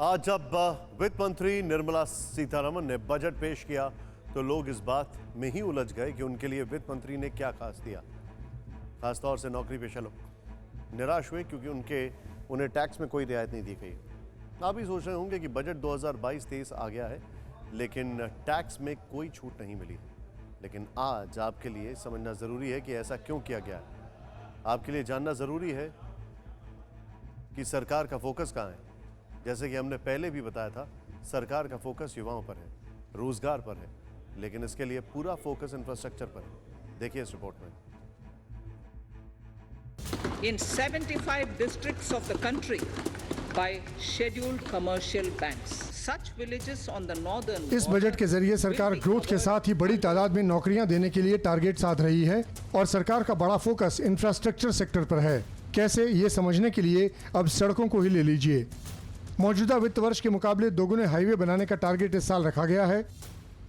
आज जब वित्त मंत्री निर्मला सीतारमण ने बजट पेश किया तो लोग इस बात में ही उलझ गए कि उनके लिए वित्त मंत्री ने क्या खास दिया। खासतौर से नौकरी पेशा लोग निराश हुए क्योंकि उन्हें टैक्स में कोई रियायत नहीं दी गई। आप भी सोच रहे होंगे कि बजट 2022-23 आ गया है लेकिन टैक्स में कोई छूट नहीं मिली। लेकिन आज आपके लिए समझना ज़रूरी है कि ऐसा क्यों किया गया है। आपके लिए जानना ज़रूरी है कि सरकार का फोकस कहाँ है। जैसे कि हमने पहले भी बताया था, सरकार का फोकस युवाओं पर है, रोजगार पर है, लेकिन इसके लिए पूरा फोकस इंफ्रास्ट्रक्चर पर है। देखिए इस रिपोर्ट में। In 75 districts of the country by scheduled commercial banks. Such villages on the northern इस बजट के जरिए सरकार ग्रोथ के साथ ही बड़ी तादाद में नौकरियां देने के लिए टारगेट साध रही है और सरकार का बड़ा फोकस इंफ्रास्ट्रक्चर सेक्टर पर है। कैसे, ये समझने के लिए अब सड़कों को ही ले लीजिए। मौजूदा वित्त वर्ष के मुकाबले दोगुने हाईवे बनाने का टारगेट इस साल रखा गया है।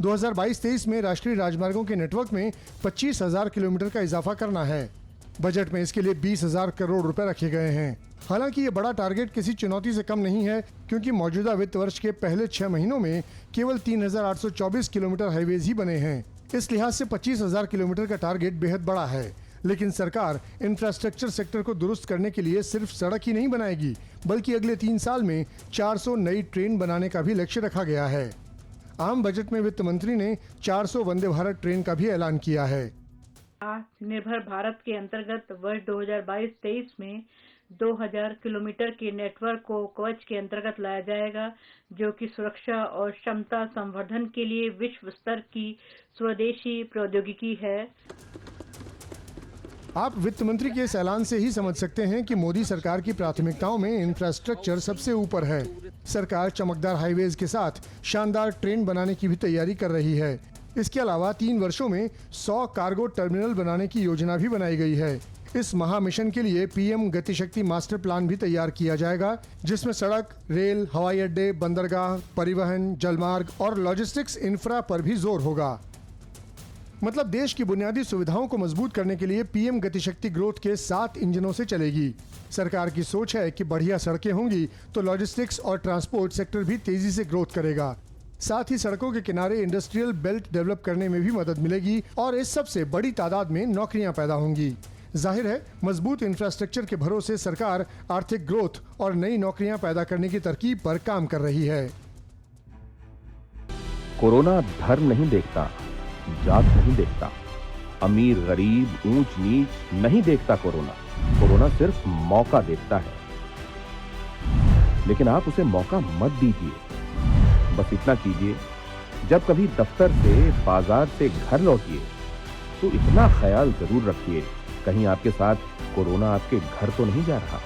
2022-23 में राष्ट्रीय राजमार्गों के नेटवर्क में 25,000 किलोमीटर का इजाफा करना है। बजट में इसके लिए 20,000 करोड़ रुपए रखे गए हैं। हालांकि ये बड़ा टारगेट किसी चुनौती से कम नहीं है, क्योंकि मौजूदा वित्त वर्ष के पहले 6 महीनों में केवल 3,824 किलोमीटर हाईवेज ही बने हैं। इस लिहाज से 25,000 किलोमीटर का टारगेट बेहद बड़ा है। लेकिन सरकार इंफ्रास्ट्रक्चर सेक्टर को दुरुस्त करने के लिए सिर्फ सड़क ही नहीं बनाएगी, बल्कि अगले 3 साल में 400 नई ट्रेन बनाने का भी लक्ष्य रखा गया है। आम बजट में वित्त मंत्री ने 400 वंदे भारत ट्रेन का भी ऐलान किया है। निर्भर भारत के अंतर्गत वर्ष 2022-23 में 2000 किलोमीटर के नेटवर्क को कवच के अंतर्गत लाया जाएगा, जो कि सुरक्षा और क्षमता संवर्धन के लिए विश्व स्तर की स्वदेशी प्रौद्योगिकी है। आप वित्त मंत्री के इस ऐलान से ही समझ सकते हैं कि मोदी सरकार की प्राथमिकताओं में इंफ्रास्ट्रक्चर सबसे ऊपर है। सरकार चमकदार हाईवेज के साथ शानदार ट्रेन बनाने की भी तैयारी कर रही है। इसके अलावा 3 वर्षों में 100 कार्गो टर्मिनल बनाने की योजना भी बनाई गई है। इस महा मिशन के लिए पीएम गतिशक्ति मास्टर प्लान भी तैयार किया जाएगा, जिसमें सड़क, रेल, हवाई अड्डे, बंदरगाह, परिवहन, जलमार्ग और लॉजिस्टिक्स इंफ्रा पर भी जोर होगा। मतलब देश की बुनियादी सुविधाओं को मजबूत करने के लिए पीएम गतिशक्ति ग्रोथ के 7 इंजनों से चलेगी। सरकार की सोच है कि बढ़िया सड़कें होंगी तो लॉजिस्टिक्स और ट्रांसपोर्ट सेक्टर भी तेजी से ग्रोथ करेगा। साथ ही सड़कों के किनारे इंडस्ट्रियल बेल्ट डेवलप करने में भी मदद मिलेगी और इस सब से बड़ी तादाद में नौकरियां पैदा होंगी। जाहिर है, मजबूत इंफ्रास्ट्रक्चर के भरोसे सरकार आर्थिक ग्रोथ और नई नौकरियां पैदा करने की तरकीब पर काम कर रही है। कोरोना धर्म नहीं देखता, जात नहीं देखता, अमीर गरीब ऊंच नीच नहीं देखता। कोरोना सिर्फ मौका देखता है, लेकिन आप उसे मौका मत दीजिए। बस इतना कीजिए, जब कभी दफ्तर से, बाजार से घर लौटिए तो इतना ख्याल जरूर रखिए, कहीं आपके साथ कोरोना आपके घर तो नहीं जा रहा।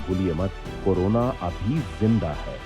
भूलिए मत, कोरोना अभी जिंदा है।